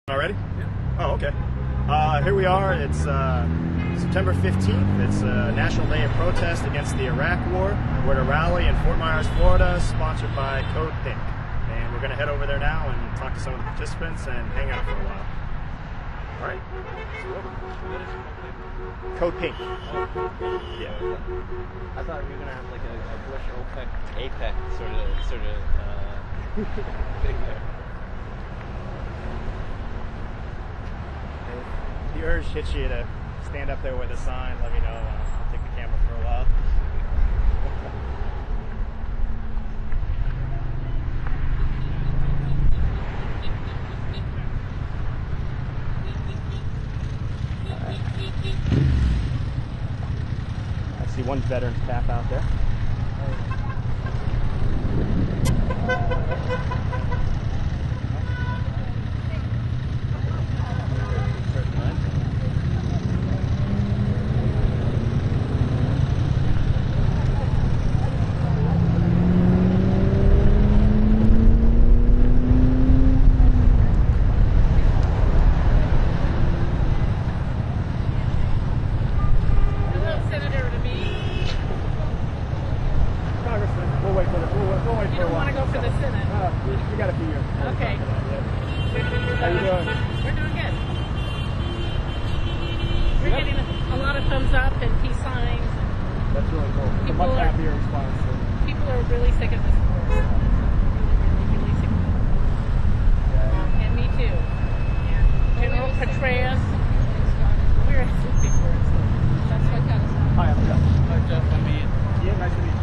Already? Yeah. Oh, okay. Here we are. It's September 15th. It's National Day of Protest against the Iraq War. We're at a rally in Fort Myers, Florida, sponsored by Code Pink. And we're going to head over there now and talk to some of the participants and hang out for a while. All right. Code Pink. Yeah. I thought we were going to have like a Bush APEC sort of thing there. The urge hits you to stand up there with a sign, let me know. I'll take the camera for a while. I see one veteran's cap out there. We got a few years. Okay. How you doing? We're doing good. We're getting a lot of thumbs up and peace signs. That's really cool. It's a much happier response. People are really sick of this war. Really sick of it. Yeah. And me too. Yeah. General Petraeus. We're at big words. That's what got us on. Hi, I'm Jeff. Hi, Jeff. I'm Ian. Yeah, nice to meet you.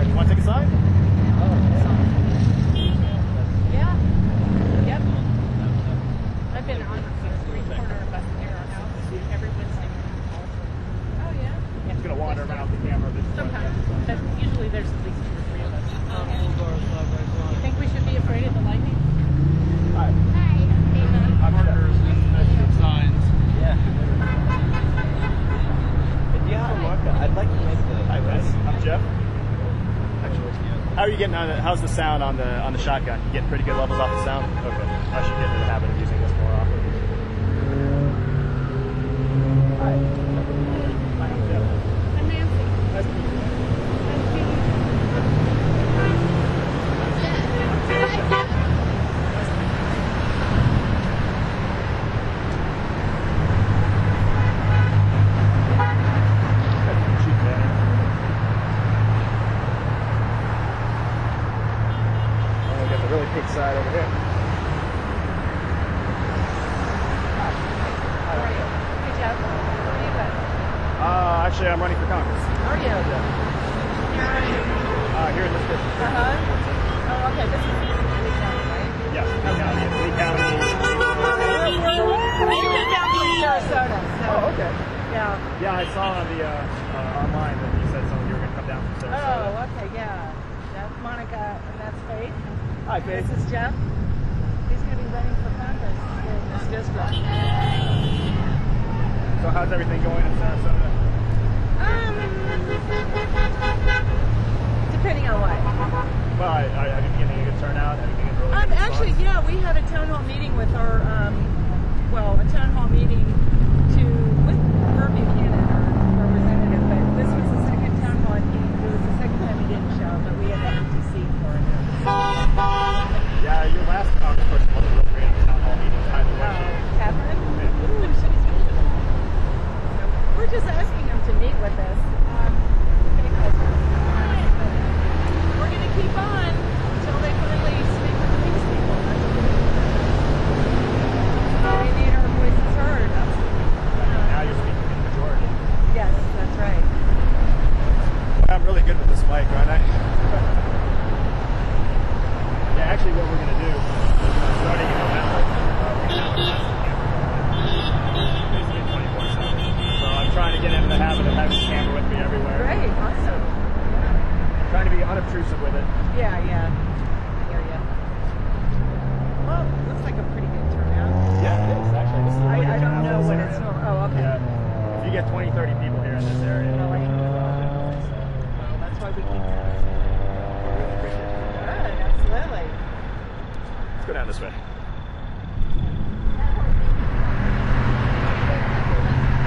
You want to take a sign? Yeah. Yep. I've been on the street corner bus near our house every Wednesday. Oh, yeah? It's going to wander around the camera. Sometimes. But usually there's at least 2 or 3 of us. You think we should be afraid of the lightning? Hi. Hi. I'm Markers and signs. Yeah. If you have a marker, I'd like to make the... Hi, Wes. I'm Jeff. How are you getting on? How's the sound on the shotgun? You getting pretty good levels off the sound? Okay. I should get into the habit of using this more often. Hi. Hi, I'm Jeff. I'm Nancy. Nice to meet you. Really big side over here. Hi. How are you? Hey, Jeff. Where are you at? Actually, I'm running for Congress. Are you? Yeah. You're Here in this district. Oh, okay. This is Lee County, right? Yes, Lee County. Lee County. Lee County, Sarasota. So. Oh, okay. Yeah. Yeah, I saw on the online that you said some of you were going to come down from Sarasota. Oh, okay, yeah. That's Monica, and that's Faith. Hi, Faith. This is Jeff. He's going to be running for Congress in this district. So how's everything going in Sarasota? Depending on what. Well, have you been getting a good turnout? Have you been getting really good Actually, response? yeah, we had a town hall meeting with our, a town hall meeting with Herb Buchanan, our representative, but this was the second town hall, and it was the second time he didn't show, but we had an empty seat for him. Yeah, your last congressperson wasn't real great at the town hall meetings either, was she? Catherine? So we're just asking him to meet with us. We're going to keep on until they finally speak with the police people. We need our voices heard. Now you're speaking in the majority. Yes, that's right. Well, I'm really good with this mic, aren't I? Yeah, actually what we're going to do, starting in November, we're going to have a basically 24/7. So I'm trying to get into the habit of having the camera with me everywhere. Great, awesome. Trying to be unobtrusive with it. Yeah, yeah. I hear you. Well, looks like a pretty good turnout. Yeah, it is, actually. This is a really good I don't turnout know for what this it's area. normal. Oh, okay. Yeah. If you get 20, 30 people here in this area, Really? well, That's why we keep coming. we really appreciate it. Good, absolutely. It's go down this way.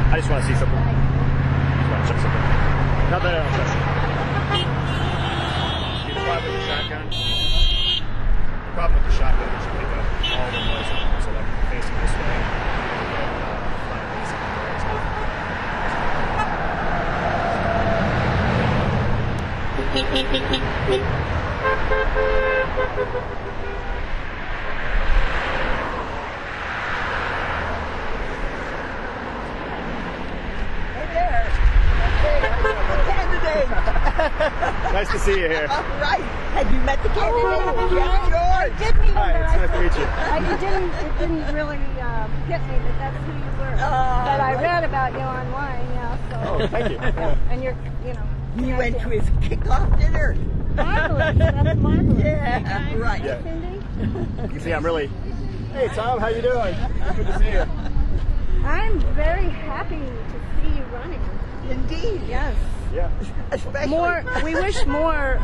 I just want to see something. Just want to check something. Not that I don't trust it. See the problem with the shotgun? The problem with the shotgun is you pick up all the noise at once. So like facing this way, you get flat bass in there and stuff. Nice to see you here. All right. Have you met the candidate? Yeah, George. Did meet him, Hi, it's nice to meet you. It didn't really hit me that that's who you were. But I read about you online, so. Oh, thank you. And you're, You went to his kickoff dinner. marvelous. That's marvelous. Yeah, right. Yeah. Cindy? You can see I'm really... Hey, Tom, how you doing? Good to see you. I'm very happy to see you running. Indeed. Yes. Yeah. Especially. We wish more,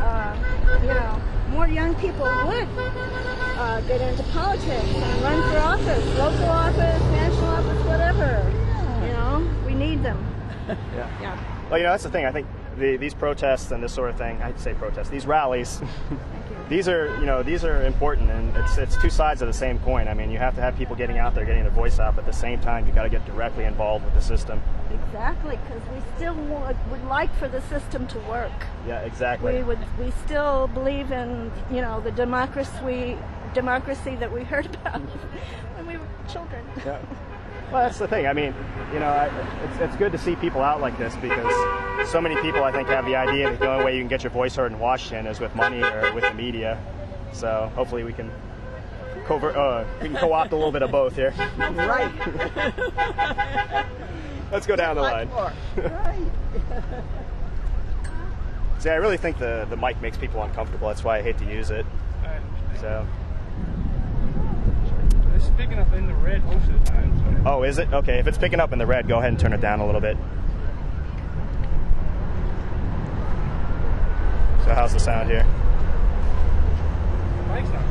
more young people would get into politics and run for office, local office, national office, whatever. We need them. Yeah. Well, that's the thing. I think these protests and this sort of thing, I'd say protests, these rallies, these are important, and it's two sides of the same coin. I mean, you have to have people getting out there, getting their voice out, but at the same time, you got to get directly involved with the system. Exactly, because we still would like for the system to work. Yeah, exactly. We still believe in, the democracy that we heard about when we were children. Yeah. Well, that's the thing. I mean, it's good to see people out like this because so many people, I think, have the idea that the only way you can get your voice heard in Washington is with money or with the media. So hopefully we can co-opt a little bit of both here. Right. Let's go down the line. Right. See, I really think the mic makes people uncomfortable. That's why I hate to use it. So. It's picking up in the red most of the time. So. Oh, is it? Okay, if it's picking up in the red, go ahead and turn it down a little bit. So how's the sound here? Mike's not.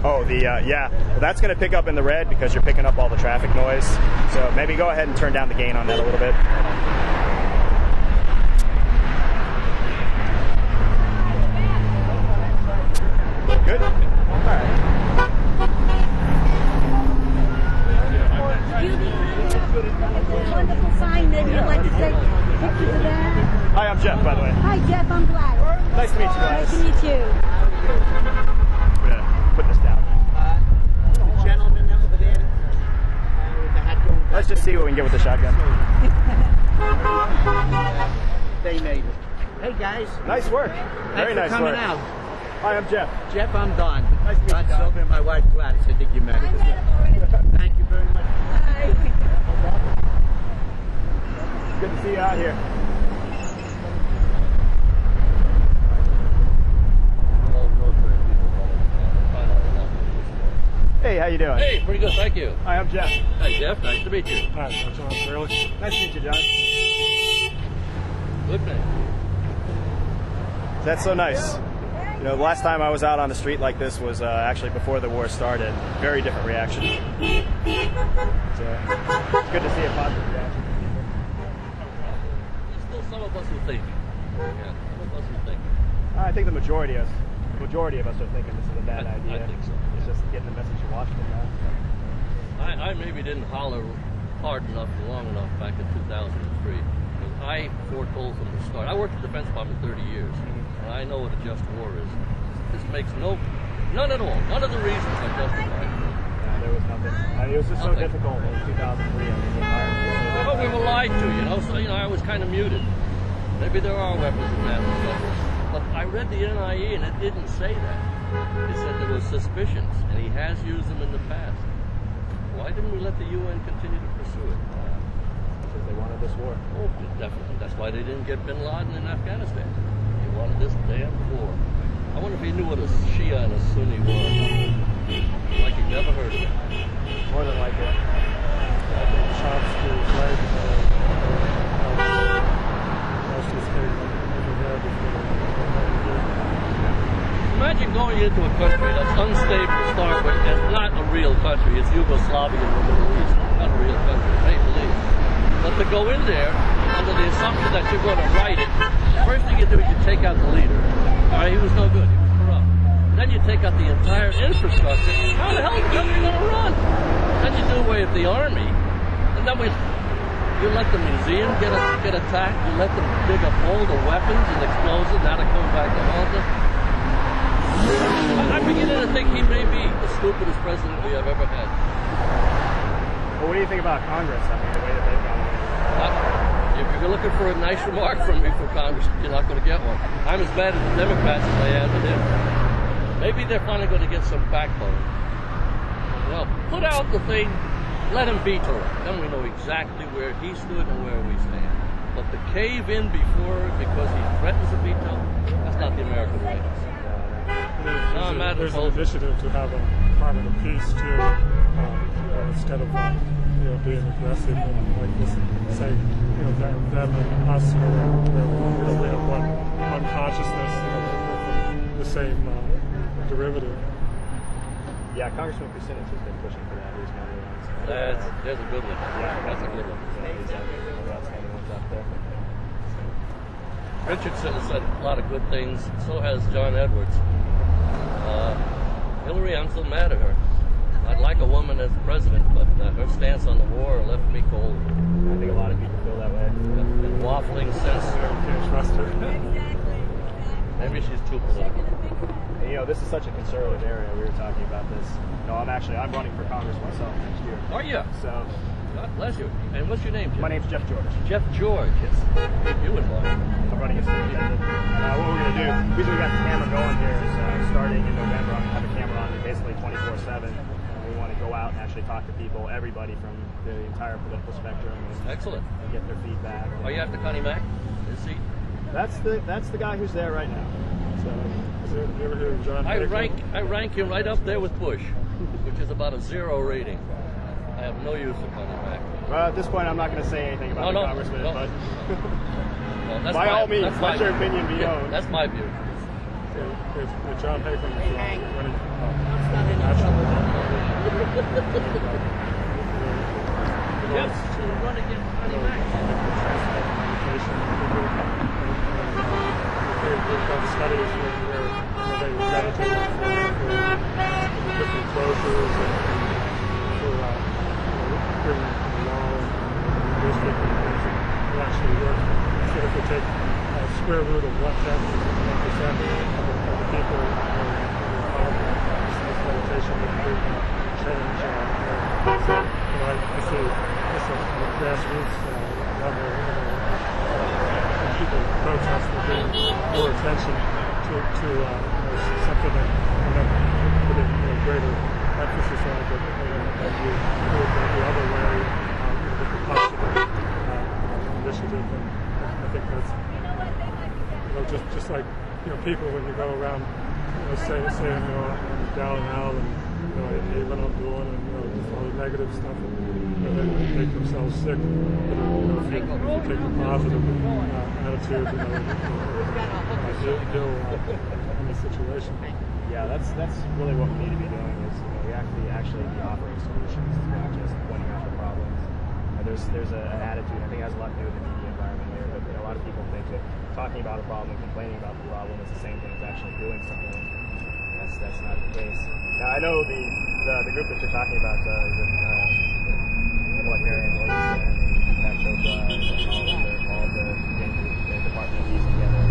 Oh, yeah. Well, that's going to pick up in the red because you're picking up all the traffic noise. So maybe go ahead and turn down the gain on that a little bit. Good? All right. Wonderful sign. Maybe you'd like to take pictures of that. Hi, I'm Jeff, by the way. Hi, Jeff. I'm Gladys. Nice to meet you guys. Nice to meet you. I'm going to put this down. The gentleman over there with the hat going. Let's just see what we can get with the shotgun. They made it. Hey guys. Nice work. Very nice Thanks for coming work. out. Hi, I'm Jeff. Jeff, I'm Don. Nice to meet you, Don Don. Silver and my wife Gladys. I think you met her. Thank you very much. Good to see you out here. Hey, how you doing? Hey, pretty good, thank you. Hi, I'm Jeff. Hi, Jeff. Nice to meet you. Hi, John. Really? Nice to meet you, John. Good name. That's so nice. The last time I was out on the street like this was actually before the war started. Very different reaction. So, it's good to see a positive reaction. There's still some of us who think. Yeah, some of us who think. I think the majority of us are thinking this is a bad idea. I think so. It's just getting the message to Washington now. I maybe didn't holler hard enough or long enough back in 2003. I foretold from the start. I worked at the Defense Department 30 years, and I know what a just war is. This makes none at all. None of the reasons are justified. Yeah, there was nothing. It was just so difficult in 2003. The environment was so Well, we difficult. were lied to, so, I was kind of muted. Maybe there are weapons of mass destruction. But I read the NIE, and it didn't say that. It said there were suspicions, and he has used them in the past. Why didn't we let the UN continue to pursue it? Because they wanted this war. Oh, definitely. That's why they didn't get bin Laden in Afghanistan. They wanted this damn war. I wonder if he knew what a Shia and a Sunni were. Like he never heard of it. More than likely. Imagine going into a country that's unstable to start with, real country. It's Yugoslavia in the Middle East. Not a real country. It's make-believe. But to go in there under the assumption that you're going to write it, first thing you do is you take out the leader. All right, he was no good. He was corrupt. Then you take out the entire infrastructure. How the hell is the country going to run? Then you do away with the army, and then you let the museum get attacked. You let them dig up all the weapons and explosives. Now they're coming back to haunt us. I'm beginning to think he may be the stupidest president we have ever had. Well, what do you think about Congress? I mean, the way that they've gone away. If you're looking for a nice remark from me for Congress, you're not going to get one. I'm as bad as the Democrats as I am with him. Maybe they're finally going to get some backbone. You know, put out the thing, let him veto it. Then we know exactly where he stood and where we stand. But to cave in before because he threatens a veto, that's not the American way. There's an initiative to have a Department of Peace too, instead of being aggressive and like just say them and us, we have one consciousness, the same derivative. Yeah, Congressman Kucinich has been pushing for that. He's one of the ones. There's a good one. Yeah, that's a good one. Yeah, he's one of the outstanding ones out there. Richardson has said a lot of good things. So has John Edwards. Hillary, I'm still mad at her. I'd like a woman as president, but her stance on the war left me cold. I think a lot of people feel that way. And waffling since. Can't trust her. Maybe she's too political. And, this is such a conservative area. We were talking about this. I'm running for Congress myself next year. Are you? So, God bless you. And what's your name, Jeff? My name's Jeff George. Jeff George. Yes. You involved. I'm running as superintendent. What we're going to do, the reason we got the camera going here is starting in November, I'm going to have a camera on basically 24/7. We want to go out and actually talk to people, everybody from the entire political spectrum. Excellent. And get their feedback. Are you after Connie Mack? Is he? That's the guy who's there right now. So, you ever hear of John? I rank him right up there with Bush, which is about a 0 rating. I have no use for Connie Mack. Well, at this point, I'm not going to say anything about the congressman, but by all means, let your opinion be known. That's my view. If John Hagan is running Yes, to run against Connie Mack. They've done studies where they meditate on different closures and for bringing the law and district and things that actually work. So if we take square root of 1/10 of the people who are involved in meditation and change. So I see this on a grassroots level. People protest and bring more attention to something that put in greater emphasis on it than you would the other way with the positive initiative. And I think that's just like people when you go around saying I'm down and out and hey, what I'm doing and just all the negative stuff and they make themselves sick. But if you take a positive attitude, heal in the situation. Yeah, that's really what we need to be doing is we have to actually be offering solutions, not just pointing out the problems. There's an attitude. I think it has a lot to do with the media environment here, but a lot of people think that talking about a problem and complaining about the problem is the same thing as actually doing something. That's not the case. Now I know the group that you're talking about, like Marianne Williamson and Pat Chopra and all the Department of Peace together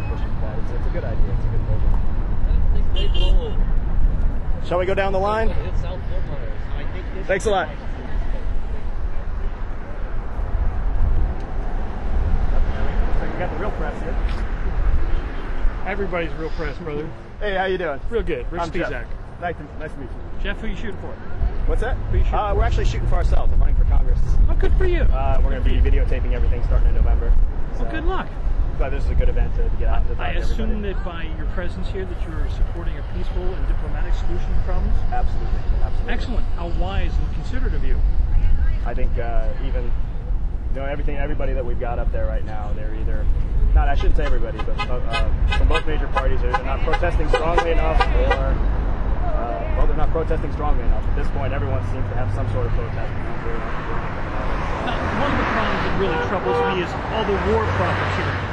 pushing for that. It's a good idea. It's a good program. Shall we go down the line? Thanks a lot. So you got the real press here. Everybody's real press, brother. Hey, how you doing? Real good. Rich I'm Jeff. Stezak. Nice to meet you. Jeff, who are you shooting for? What's that? Who are you shooting We're actually shooting for ourselves. I'm running for Congress. Oh, good for you. We're going to be videotaping everything starting in November. So, well, good luck. But this is a good event to get out to talk I to assume everybody. that by your presence here that you're supporting a peaceful and diplomatic solution to problems? Absolutely. Excellent. How wise and considerate of you. I think even everybody that we've got up there right now, they're either I shouldn't say everybody, but from both major parties, they're either not protesting strongly enough or they're not protesting strongly enough. At this point, everyone seems to have some sort of protest. Now, one of the problems that really troubles me is all the war profiteering.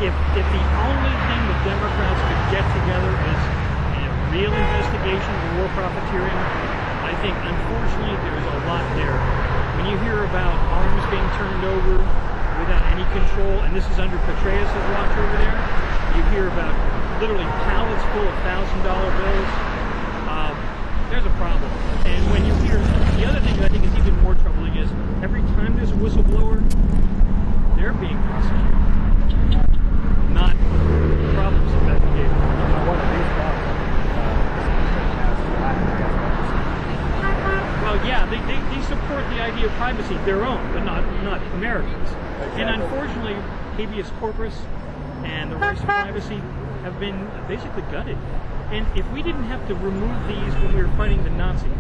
If the only thing the Democrats could get together is a real investigation of the war profiteering, I think unfortunately there's a lot there. When you hear about arms being turned over without any control, and this is under Petraeus' watch over there, you hear about literally pallets full of $1,000 bills. There's a problem. And when you hear, the other thing that I think is even more troubling is every time there's a whistleblower, they're being prosecuted. Not problems investigated. One of these problems well, yeah, they support the idea of privacy, their own, but not Americans. Exactly. And unfortunately, habeas corpus and the rights to privacy have been basically gutted. And if we didn't have to remove these when we were fighting the Nazis,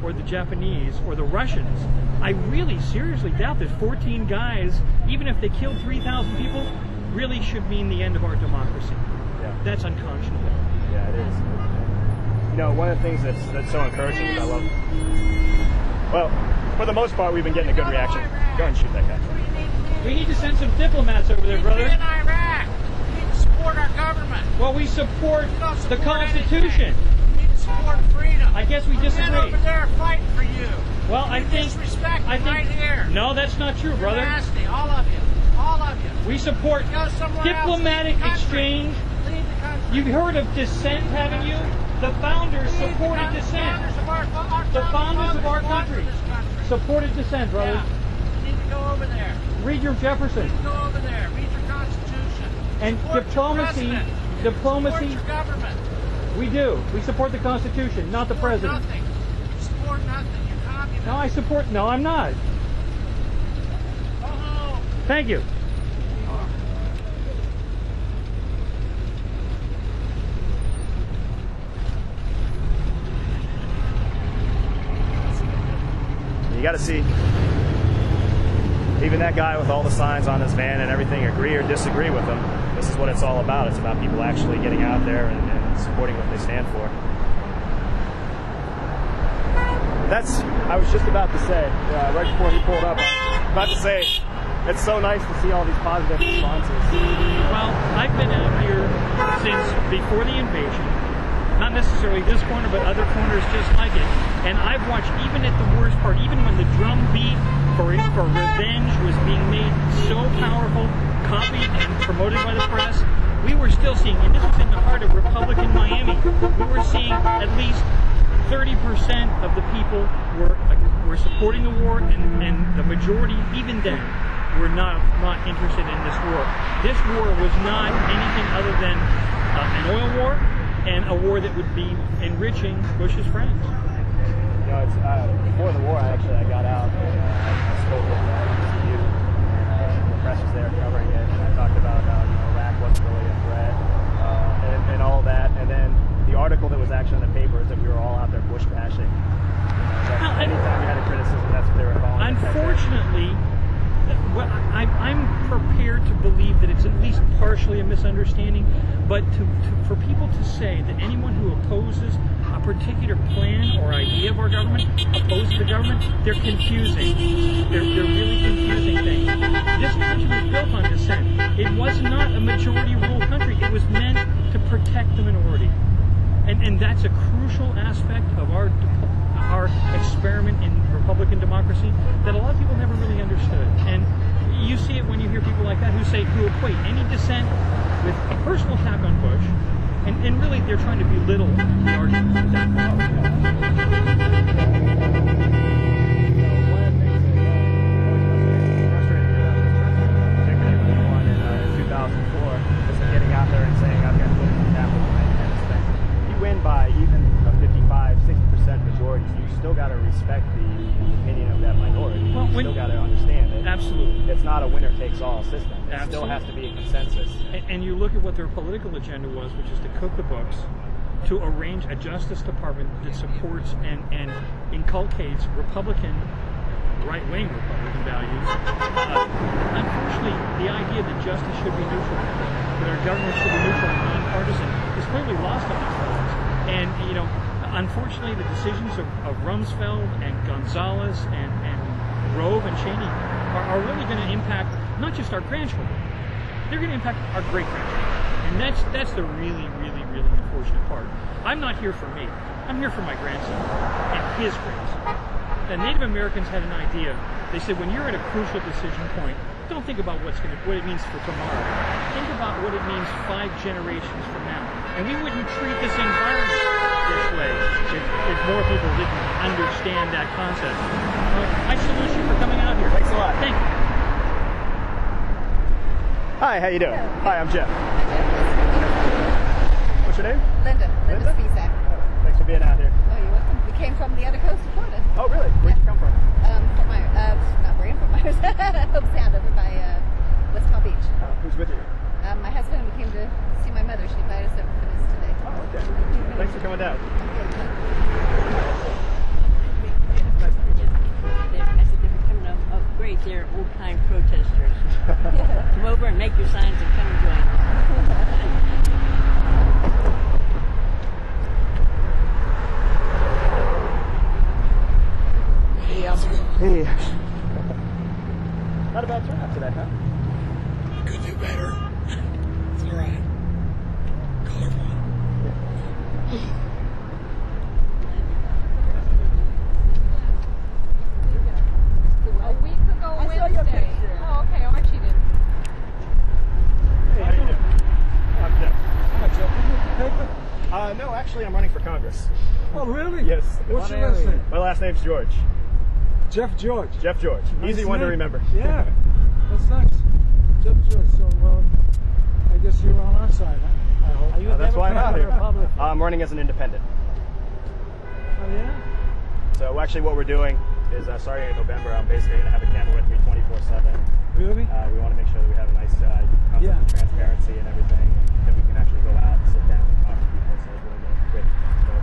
or the Japanese, or the Russians, I really seriously doubt that 14 guys, even if they killed 3,000 people, really should mean the end of our democracy. Yeah. That's unconscionable. Yeah, it is. You know, one of the things that's so encouraging is I love... Well, for the most part, we've been getting a good reaction. Go ahead and shoot that guy. We need to send some diplomats over there, brother. In Iraq. We need to support our government. Well, we support the support Constitution. anything. We need to support freedom. I guess we disagree. Men over there fighting for you. Well, I think... Disrespect right here. No, that's not true, brother. You're nasty, all of you. All of you. We support Go somewhere diplomatic else. exchange. Leave the country. You've heard of dissent, haven't you? The founders supported dissent. The founders of our country supported dissent, brother. Yeah. You need to go over there. Read your Jefferson. You need to go over there. Read your Constitution. And support diplomacy, your diplomacy. Support your government. We do. We support the Constitution, not the president. Nothing. You support nothing. You're communist. No, I support. No, I'm not. Go home. Thank you. You got to see, even that guy with all the signs on his van and everything, agree or disagree with him. This is what it's all about. It's about people actually getting out there and supporting what they stand for. I was just about to say, right before he pulled up, about to say, it's so nice to see all these positive responses. Well, I've been out here since before the invasion. Not necessarily this corner, but other corners just like it. And I've watched, even at the worst part, even when the drum beat for revenge was being made so powerful, copied and promoted by the press, we were still seeing, and this was in the heart of Republican Miami, we were seeing at least 30% of the people were supporting the war, and the majority, even then, were not interested in this war. This war was not anything other than an oil war, and a war that would be enriching Bush's friends. You know, it's, before the war, I got out and I spoke with ECU, and the press was there covering it, and I talked about how Iraq wasn't really a threat, and all that, and then the article that was actually in the paper is that we were all out there bush bashing. Anytime you had a criticism, that's what they were calling. Unfortunately, I'm prepared to believe that it's at least partially a misunderstanding, but for people to say that anyone who opposes a particular plan or idea of our government opposes the government, they're confusing. They're really confusing things. This country was built on dissent. It was not a majority rule country. It was meant to protect the minority. And that's a crucial aspect of our experiment in Republican democracy that a lot of people never really understood. And you see it when you hear people like that who equate any dissent with a personal attack on Bush, and really they're trying to belittle the arguments that that follows. In 2004, just getting out there and saying I've got to put in the capital and spend. You win by even a 55-60% majority, so you still got to respect the opinion of that minority. You still got to understand it. Absolutely. It's not a winner-takes-all system. It still has to be a consensus. And you look at what their political agenda was, which is to cook the books, to arrange a Justice Department that supports and inculcates right-wing Republican values. Unfortunately, the idea that justice should be neutral, that our government should be neutral and nonpartisan, is clearly lost on these folks. And, unfortunately, the decisions of Rumsfeld and Gonzalez and Rove and Cheney are really going to impact not just our grandchildren, they're going to impact our great-grandchildren. And that's the really, really, really unfortunate part. I'm not here for me. I'm here for my grandson and his grandson. The Native Americans had an idea. They said, when you're at a crucial decision point, don't think about what it means for tomorrow. Think about what it means 5 generations from now. And we wouldn't treat this environment this way if more people didn't understand that concept. I salute you for coming out here. Thanks a lot. Thank you. Hi, how you doing? Hi, I'm Jeff. What's your name? Linda Spisak. Thanks for being out here. Oh, you're welcome. We came from the other coast of Florida. Oh, really? Where'd you come from? From Myers. Not very from Myers. Hope Sound over by West Palm Beach. Who's with you? My husband, we came to see my mother. She invited us over for this today. Oh, okay. Thanks for coming down. I said they're becoming of great. They're old-time protesters. Come over and make your signs and come and join us. Hey. Not a bad turnout today, huh? Could do better. It's alright. Colorful. A week ago Wednesday. Oh, okay. Archie did. Hey, how you doing? I'm Jeff. Hi, Jeff. You get the paper? No, actually, I'm running for Congress. Oh, really? Yes. What's your last name? My last name's George. Jeff George. Jeff George. Nice Easy one to name. remember. Yeah, that's nice. Jeff George. So, I guess you're on our side, huh? I hope. Are you a That's why I'm out Democrat or here. Republican? I'm running as an independent. Oh, yeah? So actually what we're doing is starting in November, I'm basically going to have a camera with me 24/7. Really? We want to make sure that we have a nice concept Yeah. of transparency and everything, and that we can actually go out and sit down and talk to people instead of doing the quick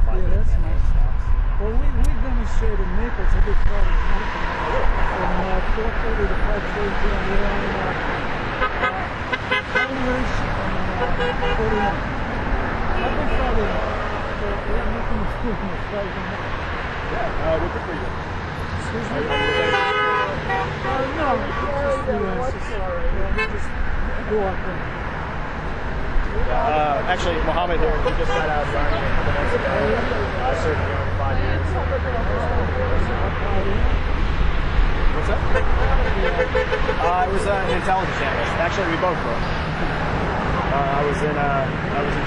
5-minute that's camera nice. stops. Well, we demonstrate in Naples every Friday night from 4:30 to 5:30 p.m. We're on Congress and 41. Every Friday night. So we're making a school on a Friday night. Yeah, we're good for you. Excuse me? No, just freelancers. Yeah, we just go out there. Actually, Mohammed here, he just got out of the Army a couple months ago. I served in the Army 5 years. What's that? I was an intelligence analyst. Actually, we both were. I was in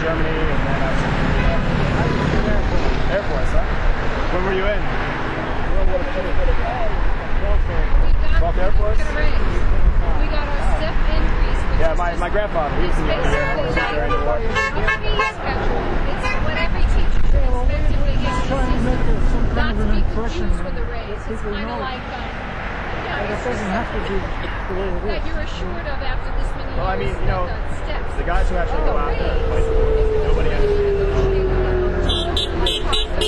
Germany, and then I was in the Air Force, huh? When were you in? World War II. 12th Air Force? We got our step increase. Yeah, my grandfather, he was in the Air Force during the war. It's what every teacher should expect if they get Trying to make some not kind of to an be impression confused with a raise. It's people kind of know. like, It doesn't have to be the way it that is. you're assured of after this many Well, I mean, years you know, of steps. the guys who actually go out there and fight the war, nobody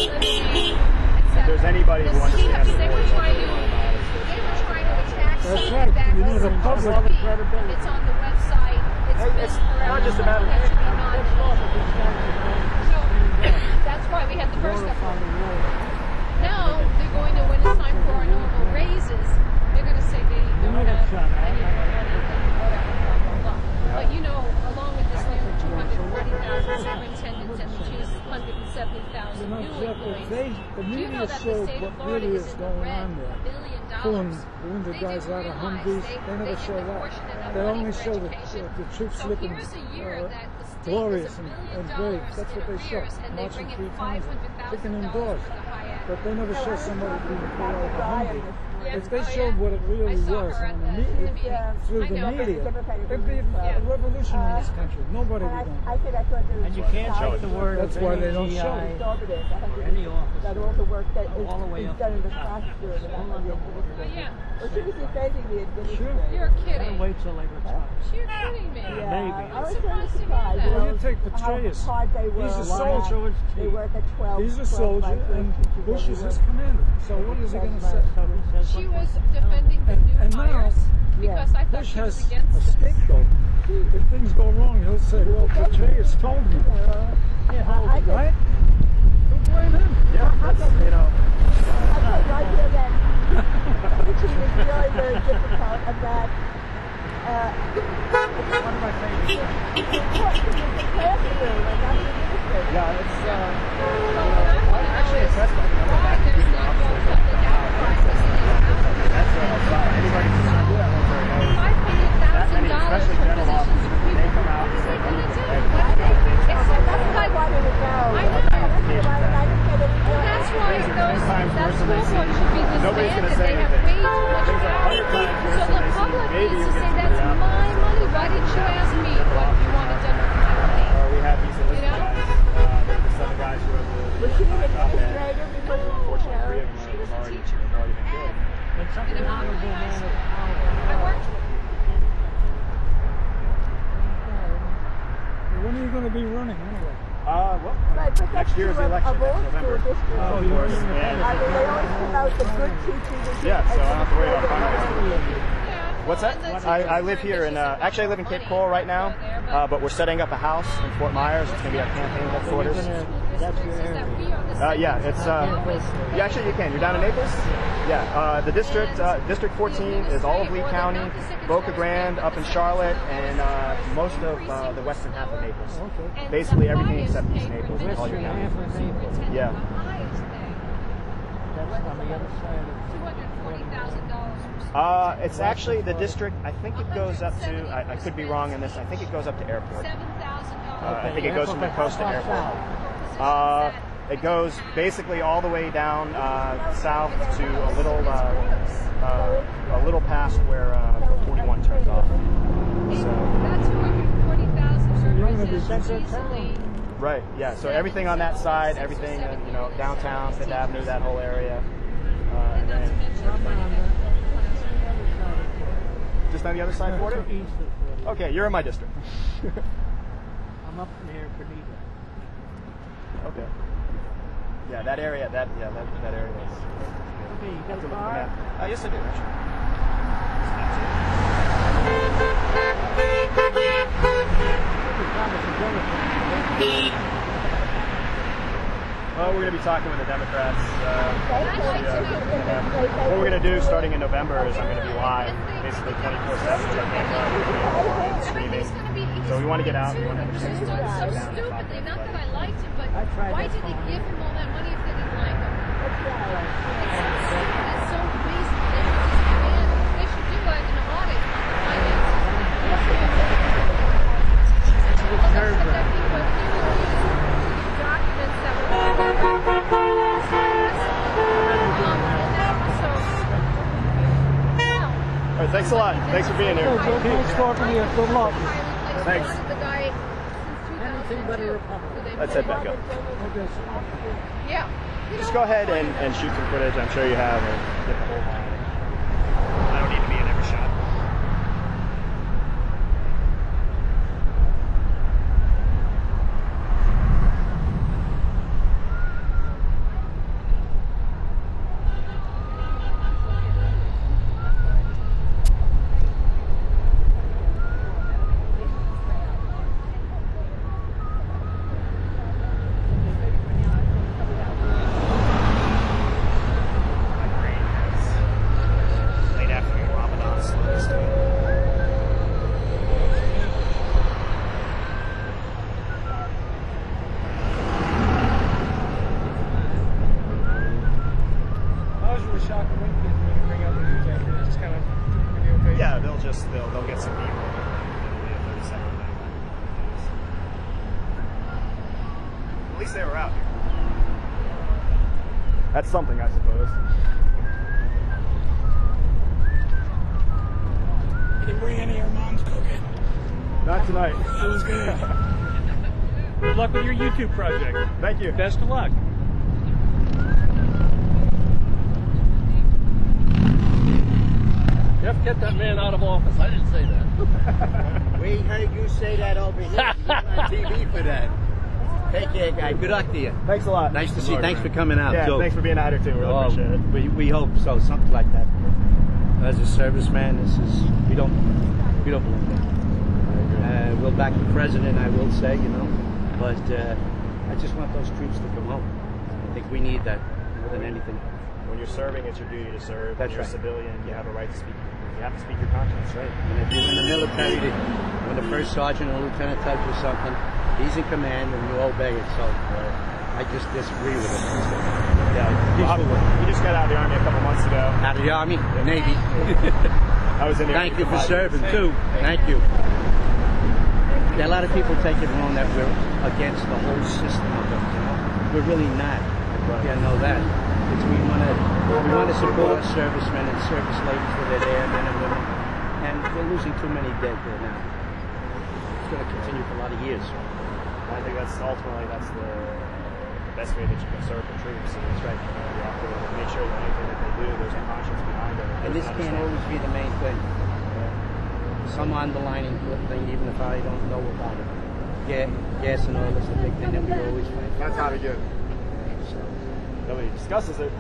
If there's anybody who understands the They war, were it's trying to attack That's something right. that You need a wasn't public supposed to be. credibility. It's on the website. It's been It's forever. not just a matter of- It has to be so that's why we had the first step. Now they're going to, when it's time for our normal raises, they're going to say they don't have any more money, whatever, blah, blah, blah. But you know, along with this, there were 240,000 superintendents and 270,000 new employees. The You media know that the shows state what of Florida really is is in the going red, on there. $1 billion. Pulling the They guys didn't out of realize Humvees, they never they show didn't that. apportion enough They money only for show education. the troops So looking here's a year that the state glorious is $1 and billion brave. That's what in they show. arrears, and they Marching bring in 3 times, $500,000 kicking in for doors. the high But they never show somebody being pulled out of a Humvee. Yeah. If they Oh, showed yeah. what it really I saw was her at on the the media, meeting. through I the know. media, it'd be a revolution in this country. Nobody would know. And you can't show the word That's of why any they don't GI show it. or any officer. That all the work that All the way is up. done in the classroom and not on the administration. Yeah. Well, she was defending the administration. You're Gotta kidding. wait till they retire. You're kidding me. Yeah, Maybe. I was I'm really surprised to hear surprised. that. Well, you take How Petraeus. hard they work. He's a Why soldier. They work at 12. He's a 12 soldier, by 12 and teachers Bush is every his week. commander. So what is he going to say? She was defending the new And now, hires because I thought Bush she was has against a this. scapegoat. If things go wrong, he'll say, well, Petraeus told me. I Right? blame him. Yeah, that's, you know. Okay, right here then. Teaching is really very difficult, and that One of my favorites. it's important to the classroom and not the administrator. Yeah, it's, I'm actually impressed by the number of active student officers. That's anybody who's not do that one very well. That many, especially general officers, they come out and say anything. That's why I wanted to go. I know. That's why that school board should be Nobody's going to disbanded. say They have anything. way too much Things are power. 100 times worse So than the they public seem. Maybe needs you to get say, some that's good my money. Why didn't you ask me what you wanted done with my money? Or we have these enlisted You know? guys. There's the 7 guys who are Was she an the administrator before you unfortunately, 3 of them She was a have teacher. already been killed. But something In a honorable high man school. of power. I worked with When are you going to be running anyway? Well, Right, but next year is the election, of all next November. school districts. Of course. I mean, And, they always promote the good teachers. yeah, so I don't have to worry about fundraising. Yeah. What's that? I live here in, actually I live in Cape Coral right now, but we're setting up a house in Fort Myers. It's going to be our campaign headquarters. That's your area. Yeah, it's, yeah, actually you can. You're down in Naples? Yeah, the district, District 14 is all of Lee County, Boca Grande, up in Charlotte, and most of the western half of Naples. Basically everything except East Naples is all your county. Yeah. That's on the other side of It's actually the district, I think it goes up to, I could be wrong on this, I think it goes up to airport. I think it goes from the coast to airport. It goes basically all the way down south to a little past where 41 turns off. That's 240,000 residents easily. Right, yeah, so everything on that side, everything, you know, downtown, Fifth Avenue, that whole area. And then, just on the other side border? Okay, you're in my district. I'm up near Bonita. Okay. Yeah, that area, that area is. Okay, you got a Look at car? that. Yes, I do, Well, we're going to be talking with the Democrats. What we're going to do starting in November is I'm going to be live, basically 24/7, streaming. So we want to get out. We want to have a chance to So stupidly, not that I liked him, but why did they give him all that money if they didn't like him? It's so stupid, it's so basic. They should do like an audit on the documents that were All right, thanks a lot. Thanks for being here. Thanks for talking to you. Good luck. Thanks. Anything but a Republican. Let's head back up. Yeah. Just go ahead and shoot some footage. I'm sure you have, and get the whole line. I don't need to be in every shot. Yeah, they'll get some people. It'll be a 30-second thing. At least they were out here. That's something, I suppose. You didn't bring any of your mom's cooking. Not tonight. That was good. Good luck with your YouTube project. Thank you. Best of luck. You have to get that man out of office. I didn't say that. We heard you say that over here. You're on TV for that. Take care, guy. Good luck to you. Thanks a lot. Nice to see you. Thanks for coming out. Yeah, So, thanks for being out here too. We really appreciate it. we hope so. Something like that. As a serviceman, we don't believe that. We'll back the president, I will say, but I just want those troops to come home. I think we need that more than anything. When you're serving, it's your duty to serve. That's when you're right. a civilian, you have a right to speak. You have to speak your conscience. Right. And if you're in the military, when the first sergeant or lieutenant tells you something, he's in command and you obey it. So I just disagree with it. Yeah. You just got out of the Army a couple months ago. Out of the Army, Navy. I was in the Thank Army you for 5 serving years. too. Thank you. Yeah, a lot of people take it wrong that we're against the whole system of it. You know, we're really not. Yeah, I know that. It's we want to support servicemen and service ladies that are there, men and women, and we're losing too many dead there now. It's going to continue for a lot of years. I think that's the best way that you can serve the troops. And that's right. You have to make sure that anything that they do, there's a conscience behind it. And this can't always be the main thing. Some underlining thing, even if I don't know about it. Gas and oil is a big thing that we always find. That's how to get it. Nobody discusses it,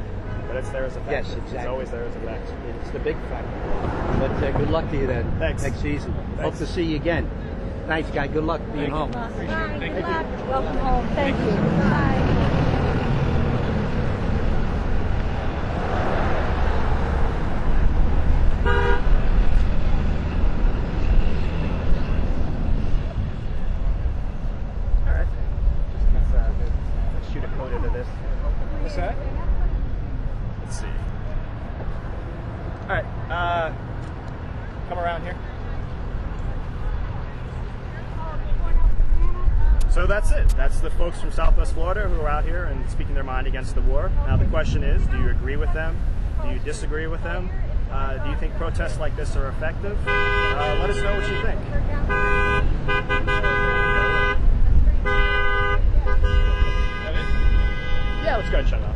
but it's there as a factor. Yes, exactly. It's always there as a factor. It's the big factor. But good luck to you then. Thanks. Next season. Thanks. Hope to see you again. Thanks, guy. Good luck being home. Bye. Good luck. Welcome home. Thank you. Bye. Shoot a code into this. What's that? Let's see. All right, come around here. So that's it. That's the folks from Southwest Florida who are out here and speaking their mind against the war. Now the question is, do you agree with them? Do you disagree with them? Do you think protests like this are effective? Let us know what you think. Yeah, let's go and shut it off.